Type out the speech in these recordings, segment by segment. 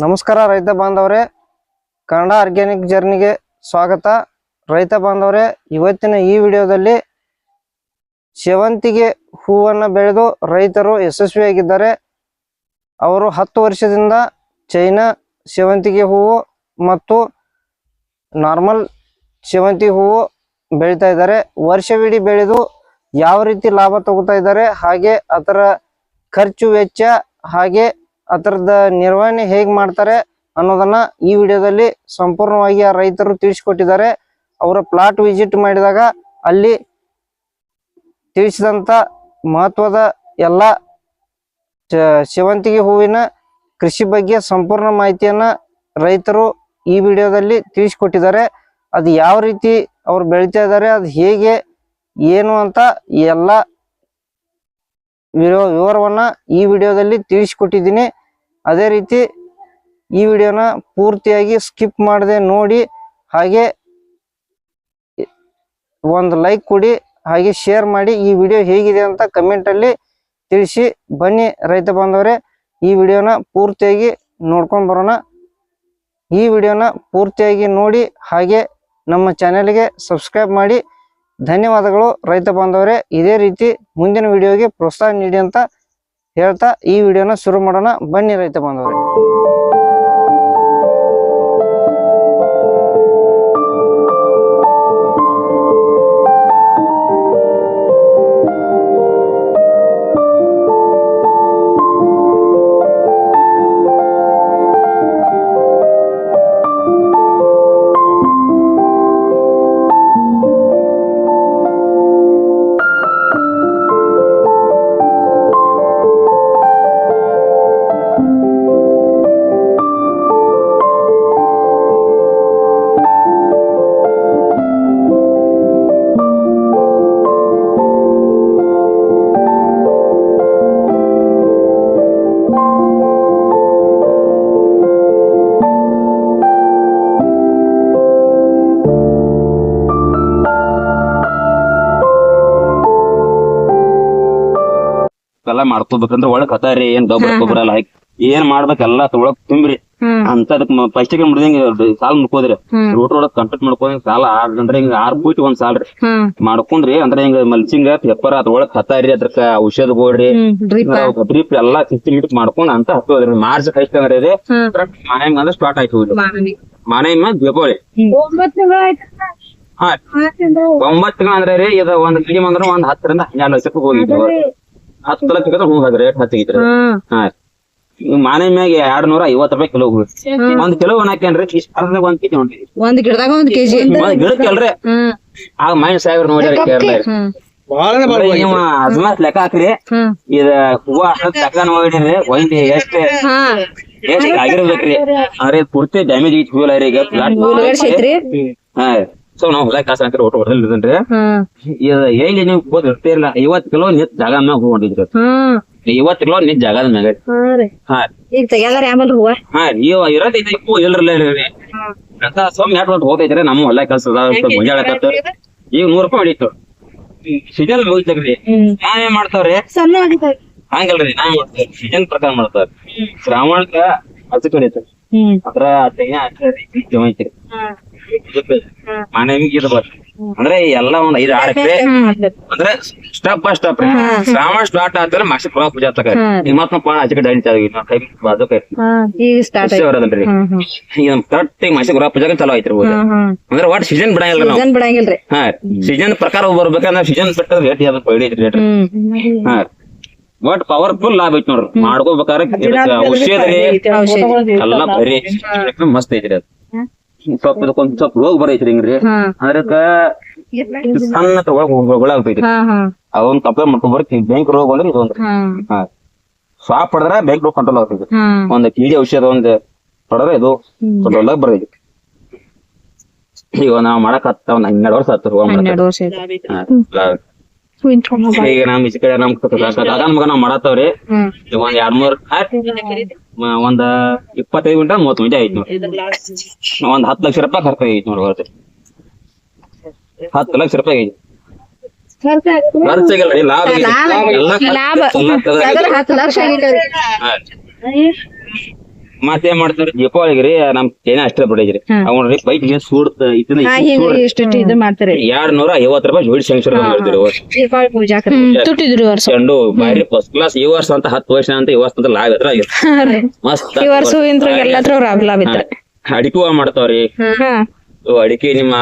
ನಮಸ್ಕಾರ ರೈತ ಬಾಂಧವರೇ, ಕನ್ನಡ ಆರ್ಗ್ಯಾನಿಕ್ ಜರ್ನಿಗೆ ಸ್ವಾಗತ. ರೈತ ಬಾಂಧವರೇ, ಇವತ್ತಿನ ಈ ವಿಡಿಯೋದಲ್ಲಿ ಸೇವಂತಿಗೆ ಹೂವನ್ನು ಬೆಳೆದು ರೈತರು ಯಶಸ್ವಿಯಾಗಿದ್ದಾರೆ. ಅವರು 10 ವರ್ಷದಿಂದ ಚೈನಾ ಸೇವಂತಿಗೆ ಹೂವು ಮತ್ತು ನಾರ್ಮಲ್ ಸೇವಂತಿಗೆ ಹೂವು ಬೆಳೀತಾ ಇದ್ದಾರೆ. ವರ್ಷವಿಡೀ ಬೆಳೆದು ಯಾವ ರೀತಿ ಲಾಭ ತಗೋತಾ ಇದ್ದಾರೆ, ಹಾಗೆ ಅದರ ಖರ್ಚು ವೆಚ್ಚ, ಹಾಗೆ ಅದರದ ನಿರ್ವಹಣೆ ಹೇಗೆ ಮಾಡ್ತಾರೆ ಅನ್ನೋದನ್ನ ಈ ವಿಡಿಯೋದಲ್ಲಿ ಸಂಪೂರ್ಣವಾಗಿ ಆ ರೈತರು ತಿಳಿಸಿಕೊಟ್ಟಿದ್ದಾರೆ. ಅವರ ಪ್ಲಾಟ್ ವಿಸಿಟ್ ಮಾಡಿದಾಗ ಅಲ್ಲಿ ತಿಳಿಸಿದಂತ ಮಹತ್ವದ ಎಲ್ಲ ಸೇವಂತಿಗೆ ಹೂವಿನ ಕೃಷಿ ಬಗ್ಗೆ ಸಂಪೂರ್ಣ ಮಾಹಿತಿಯನ್ನ ರೈತರು ಈ ವಿಡಿಯೋದಲ್ಲಿ ತಿಳಿಸಿಕೊಟ್ಟಿದ್ದಾರೆ. ಅದು ಯಾವ ರೀತಿ ಅವ್ರು ಬೆಳಿತಾ ಇದ್ದಾರೆ, ಅದು ಹೇಗೆ ಏನು ಅಂತ ಎಲ್ಲ ವಿವರವನ್ನ ಈ ವಿಡಿಯೋದಲ್ಲಿ ತಿಳಿಸಿಕೊಟ್ಟಿದ್ದೀನಿ. ಅದೇ ರೀತಿ ಈ ವಿಡಿಯೋನ ಪೂರ್ತಿಯಾಗಿ ಸ್ಕಿಪ್ ಮಾಡದೆ ನೋಡಿ, ಹಾಗೆ ಒಂದು ಲೈಕ್ ಕೊಡಿ, ಹಾಗೆ ಶೇರ್ ಮಾಡಿ. ಈ ವಿಡಿಯೋ ಹೇಗಿದೆ ಅಂತ ಕಮೆಂಟ್ ಅಲ್ಲಿ ತಿಳಿಸಿ. ಬನ್ನಿ ರೈತ ಬಾಂಧವರೇ, ಈ ವಿಡಿಯೋನ ಪೂರ್ತಿಯಾಗಿ ನೋಡ್ಕೊಂಡು ಬರೋಣ. ಈ ವಿಡಿಯೋನ ಪೂರ್ತಿಯಾಗಿ ನೋಡಿ, ಹಾಗೆ ನಮ್ಮ ಚಾನೆಲ್ಗೆ ಸಬ್ಸ್ಕ್ರೈಬ್ ಮಾಡಿ. ಧನ್ಯವಾದಗಳು ರೈತ ಬಾಂಧವರೇ. ಇದೇ ರೀತಿ ಮುಂದಿನ ವಿಡಿಯೋಗೆ ಪ್ರೋತ್ಸಾಹ ನೀಡಿ ಅಂತ ಹೇಳ್ತಾ ಈ ವಿಡಿಯೋನ ಶುರು ಮಾಡೋಣ. ಬನ್ನಿ ರೈತ ಬಾಂಧವರೇ. ಎಲ್ಲಾ ಮಾಡ್ಕೋಬೇಕಂದ್ರ ಒಳಗ್ ಹತಾರಿ ಏನ್ ಗೊಬ್ಬರ ಎಲ್ಲ ಹಾಕಿ ಏನ್ ಮಾಡ್ಬೇಕೆಲ್ಲಾ ತೊಳಕ್ ತುಂಬ್ರಿ ಅಂತ ಅದಕ್ ಫಸ್ಟ್ ಮುಡ್ದಂಗ ಸಾಲ ಮುಡ್ಕೋದ್ರಿ ರೋಡ್ ಒಳಗ್ ಕಂಪ್ಲೀಟ್ ಮಾಡ್ಕೊಂಡ್ ಸಾಲ ಅಂದ್ರೆ ಹಿಂಗ 6 ಫೀಟ್ ಒಂದ್ ಸಾಲ್ರಿ ಮಾಡ್ಕೊಂಡ್ರಿ. ಅಂದ್ರೆ ಹಿಂಗ ಮಲ್ಚಿಂಗ್ ಪೆಪ್ಪರ್ ಅದ್ರೊಳಗ್ ಹತಾರಿ, ಅದ್ರಕ ಔಷಧ ಗೋಡ್ರಿ ಡ್ರಿಪ್ ಎಲ್ಲಾ ಸಿಸ್ಟಮ್ ಮಾಡ್ಕೊಂಡ್ ಅಂತ ಹತ್ತೋದ್ರಿ. ಮಾರ್ಚ್ ಕೈಸ್ಟ್ ಅಂದ್ರೆ ಮಾನೆ ಅಂದ್ರೆ ಸ್ಟಾರ್ಟ್ ಆಯ್ತು. ಮಾನೆ ದೀಪಾವಳಿ 9 ತಿಂಗಳ ಅಂದ್ರೆ ರೀ ಇದು ಒಂದ್ ಮಿನಿಮಮ್ ಅಂದ್ರೆ ಒಂದ್ 10 ರಿಂದ 12 ಲಕ್ಷಕ್ಕೆ ಹೋಗಿದ್ವಿ. 10 ಲಕ್ಷ ಹೋಗದ ರೇಟ್ ಹಚ್ಚಿಗಿದ್ರಿ. ಹಾ, ಮಾನೆ ಮ್ಯಾಗ 250 ರೂಪಾಯಿ ಕಿಲೋ ಹೋಗ್ರಿ. 1 ಕಿಲೋ ಹಾಕ್ಯಾನ್ರಿ ಅರ್ಧ 1 ಕೆಜಿ ಹೊಂಟಿ. 1 ಗಿಡದಾಗ 1 ಕೆಜಿ ಗಿಡಕ್ಕೆ ಅಲ್ರಿ ಆಗ -1000 ನೋಡ್ಯಾರ ಕೇರಳ. ನೀವು ಅಜ್ಮಾತ್ ಲೆಕ್ಕ ಹಾಕ್ರಿ. ಇದ ಹೂವ ಲೆಕ್ಕ ನೋಡಿರಿ ಒಂದ್ ಎಷ್ಟ್ ಆಗಿರ್ಬೇಕ್ರಿ. ಅಂದ್ರೆ ಪೂರ್ತಿ ಡ್ಯಾಮೇಜ್ ಐತಿ ಹೂವಲ್ಲ ರೀ. ಈಗ ಹಾ, ಸೊ ನಾವ್ ಹೊಲ ಕಾಸ ಹಾಕಿ ಒಟ್ಟು ಹೊರದಲ್ರಿ. ಹೇಳಿ ನೀವು ಹೋದ್ ಇರ್ತಿರ್ಲಿಲ್ಲ. 50 ಕಿಲೋ ನಿತ್ ಜಾಗ ಮ್ಯಾಗ ಹೂ ಹೊಂಟಿದ್ರಿ. 50 ಕಿಲೋ ನಿತ್ ಜಾಗದ ಮ್ಯಾಗ. ಹಾ ಹಾ, ನೀವು ಇರೋದೈತಿ ಹೂ ಇಲ್ರಲ್ಲ ಅಂತ ಸೊಮ್ಮೆ ಯಾಟ್ ಹೋಗ್ತೈತ್ರಿ. ನಮ್ಮ ಹೊಲ ಕೆಲಸ ಮುಂಜಾಳಕತ್ತ ಈಗ 100 ರೂಪಾಯಿ ಹೊಡಿತು. ಸೀಸನ್ ಹೋಗ್ತೇವ್ರಿ. ನಾವೇನ್ ಮಾಡ್ತಾವ್ರಿ ಹಂಗಲ್ರಿ, ನಾವ್ ಮಾಡ್ತೇವೆ ಸೀಸನ್ ಪ್ರಕಾರ ಮಾಡ್ತಾರ. ಶ್ರಾವಣಕ್ಕ ಹಚ್ಚ ಕಡಿತ ಅದ್ರ ಐತ್ರಿ ಅಂದ್ರೆ ಎಲ್ಲಾ ಒಂದ್ 5-6 ಎಕರೆ ಅಂದ್ರೆ ಸ್ಟೆಪ್ ಬೈ ಸ್ಟೆಪ್ ರೀ. ಶ್ರಾವಣ ಸ್ಟಾರ್ಟ್ ಆದ್ರೆ ಮಾಸ ಪೂಜಾ ತಕ ಮತ್ತ ಆಚೆ ಕಡೆ ಕರೆಕ್ಟ್ ಮಾಸ ಗುರ ಪೂಜಾಗ ಚಲೋ ಐತ್ರಿ. ಅಂದ್ರೆ ಒಟ್ ಸೀಸನ್ ಬಿಡಂಗಿಲ್ರಿ. ಹಾ, ಸೀಸನ್ ಪ್ರಕಾರ ಬರ್ಬೇಕಂದ್ರ ಸೀಸನ್ ಬಿಟ್ಟ ರೇಟ್ ಯಾವ್ದು ಐತಿ ರೇಟ್. ಹಾ, ಬಟ್ ಪವರ್ಫುಲ್ ಲಾಭ ಐತಿ ನೋಡ್ರಿ. ಮಾಡ್ಕೋಬೇಕಾದ್ರೆ ಔಷಧ ರೀ ಎಲ್ಲಾ ಬರೀ ಮಸ್ತ್ ಐತ್ರಿ. ಅದು ಸ್ವಲ್ಪ ರೋಗ ಬರೈತ್ರಿ ಹಿಂಗ್ರಿ. ಅದಕ್ಕ ಸಣ್ಣ ಒಳಗ್ತೈತಿ. ಅವನ್ ಕಂಪೇರ್ ಮಾಡ್ಕೊಂಡ್ ಬರ್ತೀವಿ. ಬ್ಯಾಂಕ್ ರೋಗ ಅಂದ್ರೆ ಇದೊಂದ್ರಿ. ಹಾ, ಸ್ವಾಪ್ ಪಡೆದ್ರ ಬ್ಯಾಂಕ್ ರೋಗ ಕಂಟ್ರೋಲ್ ಆಗ್ತೈತಿ. 1 ಕೆಜಿ ಔಷಧ ಒಂದ್ ಪಡೆದ್ರೆ ಇದು ಕಂಟ್ರೋಲ್ ಆಗಿ ಬರ್ತೈತಿ. ಈಗ ನಾವ್ ಮಾಡಕ್ 12 ವರ್ಷ ಆತು. ಈಗ ನಮ್ ಈಚೆ ಕಡೆ ನಮ್ ದಾದಾನ್ ಮಗ ನಾವ್ ಮಾಡತ್ತವ್ರಿ. ಒಂದ್ 2-3 ಒಂದ್ 25 ಮಿನಿಟ್ 30 ಮಿನಿಟ್ ಐತಿ ನೋಡ್ರಿ. ಒಂದ್ 10 ಲಕ್ಷ ರೂಪಾಯಿ ಖರ್ಚು ಐತಿ ನೋಡ್ರಿ. 10 ಲಕ್ಷ ರೂಪಾಯಿ ಐತಿ. ಖರ್ಚಾಗಿಲ್ರಿ, ಲಾಭ. ಮತ್ತೇನ್ ಮಾಡ್ತಾರ ದೀಪಾವಳಿಗ್ರಿ ನಮ್ ಚೈನಾ ಅಷ್ಟೇ ಬಿಡಿದ್ರಿ ಅವ್ರಿ ಬೈಕ್ ಸೂಡ್ತ ಇದು ಮಾಡ್ತಾರೆ 250 ರೂಪಾಯಿ ಜೋಡಿ ಸಂಕ್ಷರ ದೀಪಾವಳಿ ಪೂಜಾ ತುಟ್ಟಿದ್ರಿ ವರ್ಷ ಚೆಂಡು ಬಾರಿ ಫಸ್ಟ್ ಕ್ಲಾಸ್ ಈ ವರ್ಷ ಅಂತ 10 ವರ್ಷ ಅಂತ ಈ ವರ್ಷ ಅಂತ ಲಾಭ ಇದ್ರ ಮಸ್ತ್ ಈ ವರ್ಷ ಎಲ್ಲಾದ್ರೂ ಲಾಭ ಇದ್ರ ಅಡಿಕೆ ಹೂವ ಮಾಡ್ತಾವ್ರಿ ಅಡಿಕೆ ನಿಮ್ಮ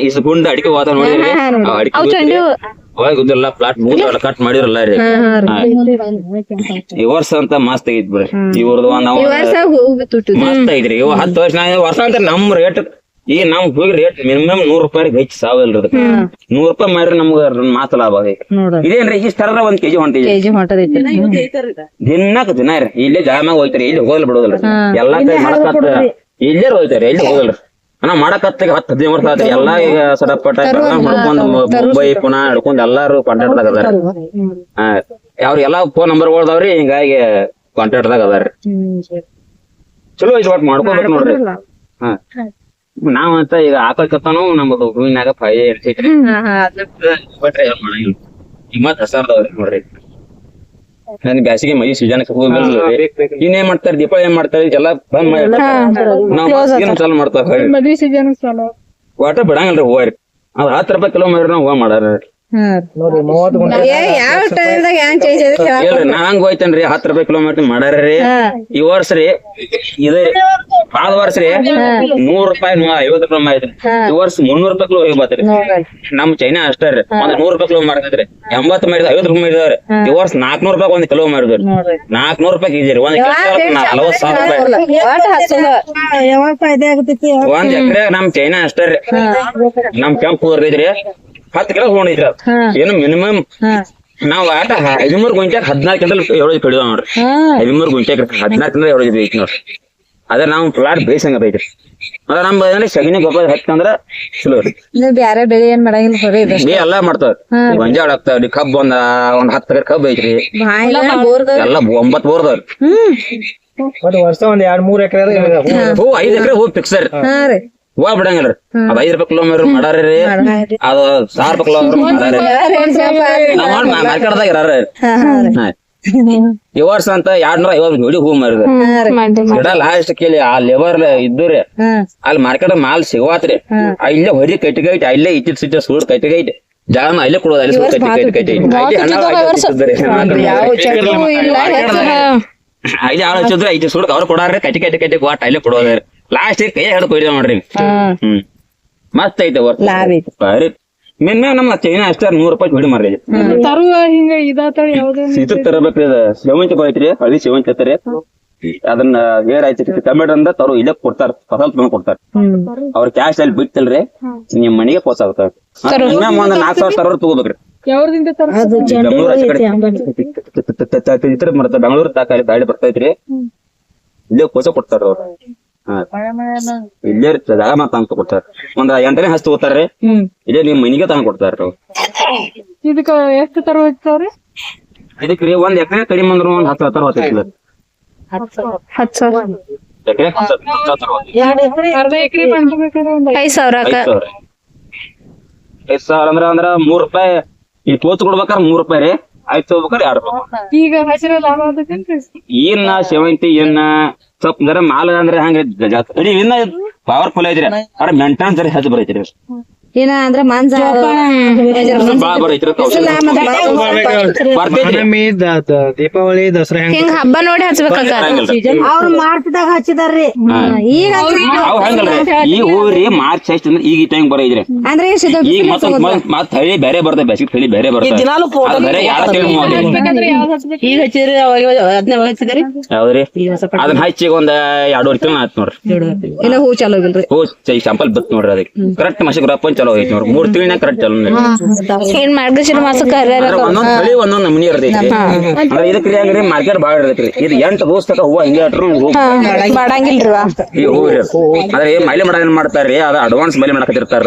ಇಸ್ಗುಂಡ ಅಡಿಕೆ ಹೋದ ನೋಡಿದ್ರಿ ಅಡಿಕೆ ಹೋಗಿದ್ದೆಲ್ಲ ಪ್ಲಾಟ್ ಮುಗಿದಲ್ಲ ಕಟ್ ಮಾಡಿರಲ್ಲ ರೀ ಈ ವರ್ಷ ಅಂತ ಮಸ್ತ್ ಆಗೈತ್ ಬಿಡ್ರಿ ಇವ್ರದ್ದು ಮಸ್ತ್ ಐತ್ರಿ ಇವ್ 10 ವರ್ಷ ಅಂತ ನಮ್ ರೇಟ್ ಈಗ ನಾವ್ ಹೋಗಿ ರೇಟ್ ಮಿನಿಮಮ್ 100 ರೂಪಾಯಿ ಹೆಚ್ಚು ಸಾವಲ್ರಿ 100 ರೂಪಾಯಿ ಮಾಡ್ರಿ ನಮ್ಗ ಮಾತ ಲಾಭ ಆಗೈತಿ ಇದೇನ್ರಿ ಇಷ್ಟ ತರದ 1 ಕೆಜಿ ಹೊಂಟೈತಿ ದಿನಕ್ ದಿನ ರೀ ಇಲ್ಲೇ ಜಾಮಾಗ ಹೋಯ್ತಾರಿ ಇಲ್ಲಿ ಹೋಗಲ್ ಬಿಡೋದಲ್ರಿ ಎಲ್ಲಾ ಕೈ ಮಾಡಕತ್ತ ಇಲ್ಲೇ ಹೋಯ್ತಾರಿ ಎಲ್ಲಿ ಹೋಗಲ್ರಿ ನಾ ಮಾಡಕತ್ತಾಗ 10-15 ವರ್ಷ ಆತ್ರಿ ಎಲ್ಲಾ ಈಗ ಸಡಪಟ ಮಾಡ್ಕೊಂಡ್ ಮುಂಬೈ ಪುನಾ ಹಿಡ್ಕೊಂಡ್ ಎಲ್ಲಾರು ಕಾಂಟ್ಯಾಕ್ಟ್ ದಾಗ ಅದಾರ ಅವ್ರಿಗೆಲ್ಲಾ ಫೋನ್ ನಂಬರ್ ಗಳದಾವ್ರಿ ಹಿಂಗಾಗಿ ಕಾಂಟ್ಯಾಕ್ಟ್ ದಾಗ ಅದಾರ ಚಲೋ ಐತಿ ಒಟ್ ಮಾಡ್ಕೋಬೇಕು ನೋಡ್ರಿ ಹಾ ನಾವಂತ ಈಗ ಆಕಳ್ಕತ್ತಾನು ನಮ್ಮದು ಹೂವಿನಾಗ ಫಾಯಿ ಇರ್ತೈತ್ರಿ ಬಟ್ರೆ ಏನ್ ಮಾಡಂಗಿಲ್ಲ ಈಗ ಮತ್ ಹಸಾರ್ದವ್ರಿ ನೋಡ್ರಿ ನನ್ ಬ್ಯಾಸಿಗೆ ಮೈ ಸೀಜನ್ಕ್ ಹೋಗ್ರಿ ಇನ್ನೇನ್ ಮಾಡ್ತಾರ ದೀಪಾವಳಿ ಏನ್ ಮಾಡ್ತಾರ ಇದೆಲ್ಲಾ ಬಂದ್ ಮಾಡಿ ನಾವ್ ಚಾಲು ಮಾಡ್ತಾರ ಮದ್ವಿ ಸೀಸನ್ ಚಾಲು ಒಟ್ಟ ಬಿಡಂಗಿಲ್ರಿ ಹೂವಾರಿ ಅದ್ 10 ರೂಪಾಯಿ ಕಿಲೋ ಮಾಡಿದ್ರ ಹೂವ ಮಾಡಾರ ಯಾವ ಟೈಮ್ದಾಗ ಹೆಂಗ್ ಚೇಂಜ್ ಹೇಳ್ರಿ ನಾ ಹಂಗ ಹೋಯ್ತೇನ್ರಿ 10 ರೂಪಾಯಿ ಕಿಲೋಮೀಟರ್ ಮಾಡಾರ್ರಿ ಈ ವರ್ಷ ರೀ ಇದೇ ಆದ ವರ್ಷ ರೀ 100 ರೂಪಾಯಿ 50 ರೂಪಾಯಿ ಐತ್ರಿ ಈ ವರ್ಷ 300 ರೂಪಾಯಿ ಕಿಲೋ ಹೋಗಿ ಬಾತ್ರಿ ನಮ್ ಚೈನಾ ಅಷ್ಟೇ ರೀ ಒಂದ್ 100 ರೂಪಾಯಿ ಕಿಲೋ ಮಾಡ್ತೈತ್ರಿ 80 ಮಾಡಿದ 50 ರೂಪಾಯಿ ಮಾಡಿದವ್ರಿ ಈ ವರ್ಷ 400 ರೂಪಾಯಿ ಒಂದ್ ಕಿಲೋ ಮಾಡಿದ್ರಿ 400 ರೂಪಾಯಿ ಕೆಜಿ ರೀ ಒಂದ್ 40,000 ರೂಪಾಯಿ ಒಂದ್ ಎಕರೆ ನಮ್ ಚೈನಾ ಅಷ್ಟೇ ರೀ ನಮ್ ಕೆಂಪು ಐತ್ರಿ 10 ಕಿಲೋ ಹೋಗಿದ್ರ ಏನು ಮಿನಿಮಮ್ ನಾವ್ ಆಟ 13 ಗುಂಟ್ಯಾಗ 14 ಕ್ವಿಂಟಲ್ ಎವರೇಜ್ ಕಡಿದ ನೋಡ್ರಿ 13 ಗುಂಟ್ಯಾಗ 14 ಕ್ವಿಂಟಲ್ ಎವರೇಜ್ ಐತಿ ನೋಡ್ರಿ ಅದ ನಾವ್ ಪ್ಲಾಟ್ ಬೇಸಂಗ ಐತ್ರಿ ಅದ ನಮ್ ಸಗಣಿ ಗೊಬ್ಬರ ಹತ್ತಂದ್ರ ಚಲೋ ರೀ ಬ್ಯಾರೆ ಬೆಳೆ ಏನ್ ಮಾಡಂಗಿಲ್ಲ ಹೊರ ಎಲ್ಲಾ ಮಾಡ್ತಾವ್ರಿ ಗೊಂಜಾಳ ಹಾಕ್ತಾವ್ರಿ ಕಬ್ಬ್ ಒಂದ್ 10 ಎಕರೆ ಕಬ್ಬ್ ಐತ್ರಿ ಎಲ್ಲಾ 9 ಬೋರ್ದವ್ರಿ ವರ್ಷ ಒಂದ್ 2-3 ಎಕರೆ ಹೂ 5 ಎಕರೆ ಹೂ ಫಿಕ್ಸ್ ರೀ ಹೂವ ಬಿಡಂಗಿಲ್ರಿ ಅದ್ 5 ರೂಪಾಯಿ ಕಿಲೋಮೀಟರ್ ಮಾಡಾರಿ ಅದ 1000 ರೂಪಾಯಿ ಕಿಲೋಮೀಟರ್ ಮಾರ್ಕೆಟ್ದಾಗ ಇರಾರ ಈ ವರ್ಷ ಅಂತ 250 ಜೋಡಿ ಹೂ ಮಾರಿದ ಗಿಡ ಲಾಸ್ಟ್ ಕೇಳಿ ಆ ಲೇಬರ್ ಇದ್ದುರಿ ಅಲ್ಲಿ ಮಾರ್ಕೆಟ್ ಮಾಲ್ ಸಿಗವಾತ್ರಿ ಇಲ್ಲೇ ಹೊರಿ ಕಟ್ಟಿಗೈತಿ ಅಲ್ಲೇ ಇಟ್ಟಿಟ್ ಸಿಟ್ಟ ಸೂಡ್ ಕಟ್ಟಿಗೈತಿ ಜಾಗ ಅಲ್ಲೇ ಕೊಡೋದು ಅಲ್ಲಿ ಸೂಡ್ ಕಟ್ಟಿಗೈತಿ ಐದು ಆಳು ಹಚ್ಚಿದ್ರೆ 5 ಸೂಡ್ ಅವ್ರು ಕೊಡಾರ್ರಿ ಕಟ್ಟಿ ವಾಟ್ ಅಲ್ಲೇ ಕೊಡೋದ್ರಿ ಲಾಸ್ಟ್ ಕೈ ಹಿಡ್ದು ಕೊಯ್ದ ನೋಡ್ರಿ ಮಸ್ತ್ ಐತೆ ಬಾರಿ ಮಿನಿಮಮ್ ನಮ್ಮ ಚೈನಾ ಅಷ್ಟೇ 100 ರೂಪಾಯಿ ಜೋಡಿ ಮಾರಿ ಇದು ತರಬೇಕ್ರಿ ಅದ ಸೇವಂತಿ ಐತ್ರಿ ಹಳ್ಳಿ ಸೇವಂತಿ ಐತ್ರಿ ಅದನ್ನ ಬೇರೆ ಐತಿ ಟೊಮೆಟೊ ಅಂದ ತರು ಇಲ್ಲೇ ಕೊಡ್ತಾರ ಫಸಲ್ ತಗೊಂಡ್ ಕೊಡ್ತಾರ ಅವ್ರ ಕ್ಯಾಶ್ ಅಲ್ಲಿ ಬಿಡ್ತಿಲ್ರಿ ನಿಮ್ ಮನೆಗೆ ಪೋಸ್ ಆಗ್ತಾವ ಮಿನಿಮಮ್ ಒಂದ್ 4,000 ತರೋರ್ ತಗೋಬೇಕ್ರಿ ಇತರ ಬರ್ತದ ಬೆಂಗಳೂರು ತಾಕ ಗಾಡಿ ಬರ್ತೈತ್ರಿ ಇಲ್ಲೇ ಕೋಸ ಕೊಡ್ತಾರ ಅವ್ರು ಇಲ್ಲೇ ಜಾಗ ಮಾತ ಅಂತ ಕೊಡ್ತಾರ ಒಂದ್ 8ನೇ ಹಸ್ತು ಹೋಗ್ತಾರ್ರಿ ಇಲ್ಲೇ ನಿಮ್ ಮನಿಗೆ ತಂದ್ ಕೊಡ್ತಾರ ಇದಕ್ಕ ಎಷ್ಟು ತರ ಹೋಗ್ತಾವ್ರಿ ಇದಕ್ರಿ ಒಂದ್ ಎಕರೆ ಕಡಿಮೆ ಅಂದ್ರ ಒಂದ್ 10,000 ಹೋಗ್ತೈತಿ 10,000 ಎಕರೆ 5,000 ಅಂದ್ರ 3 ರೂಪಾಯಿ ಈ ತೋಚ್ ಕೊಡ್ಬೇಕಾರ 3 ರೂಪಾಯಿ ರೀ ಆಯ್ತು ಹೋಗ್ಬೇಕಾರ 2 ರೂಪಾಯಿ ಈಗ ಹಸಿರ ಲಾಭ ಆಗತೈತೇನ್ರಿ ಏನ್ ಸೇವಂತಿ ಏನ ಸ್ವಲ್ಪ ಜರ ಮಾಲ ಅಂದ್ರೆ ಹಂಗ ಇನ್ನ ಪವರ್ಫುಲ್ ಐತ್ರಿ ಅವ್ರ ಮೆಂಟೆನೆನ್ಸ್ ಜರ ಹೆಚ್ಚು ಬರೈತ್ರಿ ಏನ ಅಂದ್ರ ಮಾಂಸ ಬಾಳ ಬರೈತ್ರಿ ದೀಪಾವಳಿ ದಸರಾ ಹಿಂಗ ಹಬ್ಬ ನೋಡಿ ಹಚ್ಬೇಕಾಗ ಅವ್ರು ಮಾರ್ಚದಾಗ ಹಚ್ಚಿದಾರ್ರಿ ಈಗ ಅವ್ ಹಂಗಲ್ರಿ ಈಗ ಹೋಗ್ರಿ ಮಾರ್ಚ್ ಎಷ್ಟ್ ಅಂದ್ರೆ ಈಗ ಈ ಟೈಮ್ ಬರೈತ್ರಿ ಅಂದ್ರೆ ಈಗ ಮತ್ತ ಹಳಿ ಬೇರೆ ಬರ್ತದೆ ಬೇಸಿಗೆ ಹಳಿ ಬೇರೆ ಬರ್ತದೆ ಈಗ ಹಚ್ಚಿದ್ರಿ ಯಾವ್ದ್ರಿ ಅದನ್ನ ಹಚ್ಚಿ ಒಂದ್ 2.5 ತಿಂಗಳ ಆಯ್ತು ನೋಡ್ರಿ ಇನ್ನ ಹೂ ಚಾಲೋ ಆಗಿಲ್ರಿ ಹೂ ಸ್ಯಾಂಪಲ್ ಬತ್ ನೋಡ್ರಿ ಅದಕ್ಕೆ ಕರೆಕ್ಟ್ ಮಸಿಗೆ ರಪ್ಪ ಚಲೋ ಐತಿ ನೋಡ್ರಿ 3 ತಿಂಗಳ ಕರೆಕ್ಟ್ ಚಲೋ ಏನ್ ಮಾರ್ಗಶಿರ ಮಾಸಕ್ಕ ಒಂದೊಂದ್ ತಳಿ ಒಂದೊಂದ್ ನಮೂನಿ ಇರ್ತೈತಿ ಅಂದ್ರೆ ಇದಕ್ಕೆ ಹೆಂಗ್ರಿ ಮಾರ್ಕೆಟ್ ಬಾಳ ಇರ್ತೈತ್ರಿ ಇದು 8 ದಿವಸ ತಕ ಹೂವ ಹಿಂಗೆ ಇಟ್ರು ಮಾಡಂಗಿಲ್ರಿ ಈ ಹೂವ್ರಿ ಆದ್ರೆ ಮೈಲೆ ಮಾಡ ಏನ್ ಮಾಡ್ತಾರ್ರಿ ಅದ ಅಡ್ವಾನ್ಸ್ ಮೈಲೆ ಮಾಡಕತ್ತಿರ್ತಾರ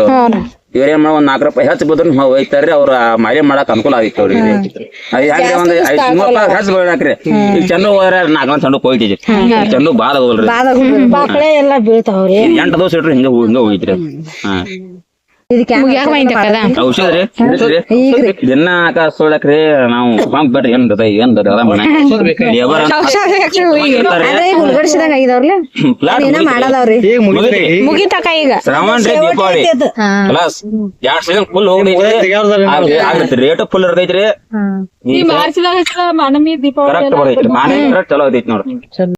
ಇವ್ರೇನ್ ಒಂದ್ 4 ರೂಪಾಯಿ ಹೆಚ್ಚು ಬದ್ರ ಹೋಯ್ತಾರ್ರಿ ಅವ್ರ ಮೈಲೆ ಮಾಡಕ್ ಅನುಕೂಲ ಆಗಿತ್ತು ಅವ್ರಿಗೆ ಹಂಗೆ ಒಂದ್ 500 ರೂಪಾಯಿ ಹೆಚ್ಚು ಬಿಡಾಕ್ರಿ ಈಗ ಚೆಂಡು ಹೋದ್ರ 4 ಚೆಂಡು ಹೋಯ್ತಿದ್ರಿ ಚೆಂಡು ಬಾಳ ಹೋಗಲ್ರಿ ಬಾಕಳೆ ಎಲ್ಲಾ ಬೀಳ್ತಾವ್ರಿ 8 ದಿವಸ ಇಟ್ರು ಹಿಂಗ ಹೋಗಿದ್ರಿ ಹಾ ಮುಗ್ಯಾಕ ಬೈತಕ್ಕದ ಔಷಧ ರೀ ದಿನ ಸುಳ್ಳಕ್ರಿ ನಾವು ಪಂಪ್ ಬರ್ರಿ ಉಳ್ಗಡ್ಸಿದಾಗ ಆಗಿದವ್ರಲ್ಲ ಮಾಡದವ್ರಿ ಮುಗಿತಕ್ಕ ಈಗ ಶ್ರಾವಣ ರೀ ದೀಪಾವಳಿ ಪ್ಲಸ್ 2 ಸೀಸನ್ ಫುಲ್ ಹೋಗ್ತೈತ್ರಿ ರೇಟ್ ಫುಲ್ ಇರ್ತೈತ್ರಿ ಮಾರ್ಚ್ದಾಗ ಕರೆಕ್ಟ್ ಬರ್ತೈತ್ರಿ ಮಾನೇ ಚಲೋ ಐತೈತಿ ನೋಡ್ರಿ